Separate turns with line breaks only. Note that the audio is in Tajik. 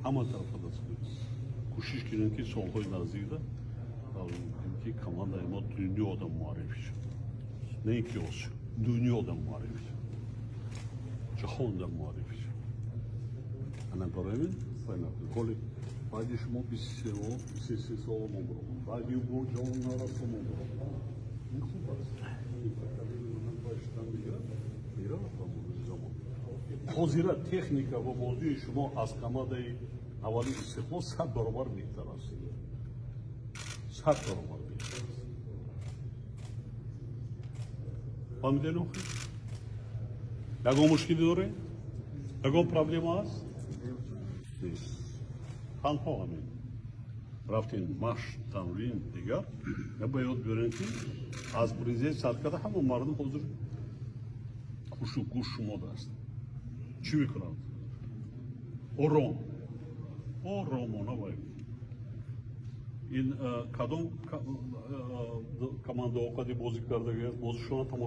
Hamma tarafga dasturlaymiz. Ko'shish kerakki, so'lg'oy nazarda ki komandaya ma dunyoda muarrif. Ne ki olsun, dünyada muarrif. Jahonda muarrif. Ana barayım, fena. Koli, hadi şu bir sesi olmam bro. Hadi bu canlılara somon bro. Ne kadar? Baştan bir zaman. Hozira texnika va mavzui shuma az qamadai avvali istiqlol 100 barobar behtar ast. 100 barobar behtar ast. Fahmidin oxi? Yagom mushkili dore? Yagom problema ast? Nest. Tanho hamin. Raftin mash tamrin digar. Ya bayod berin ki az prezident sarkada hamma mardum hozir xushu gush shumoda ast. چی میکنند؟ روم رومانا باید این کدوم کمانده اوقاتی بازی کرده بازی شما تماشا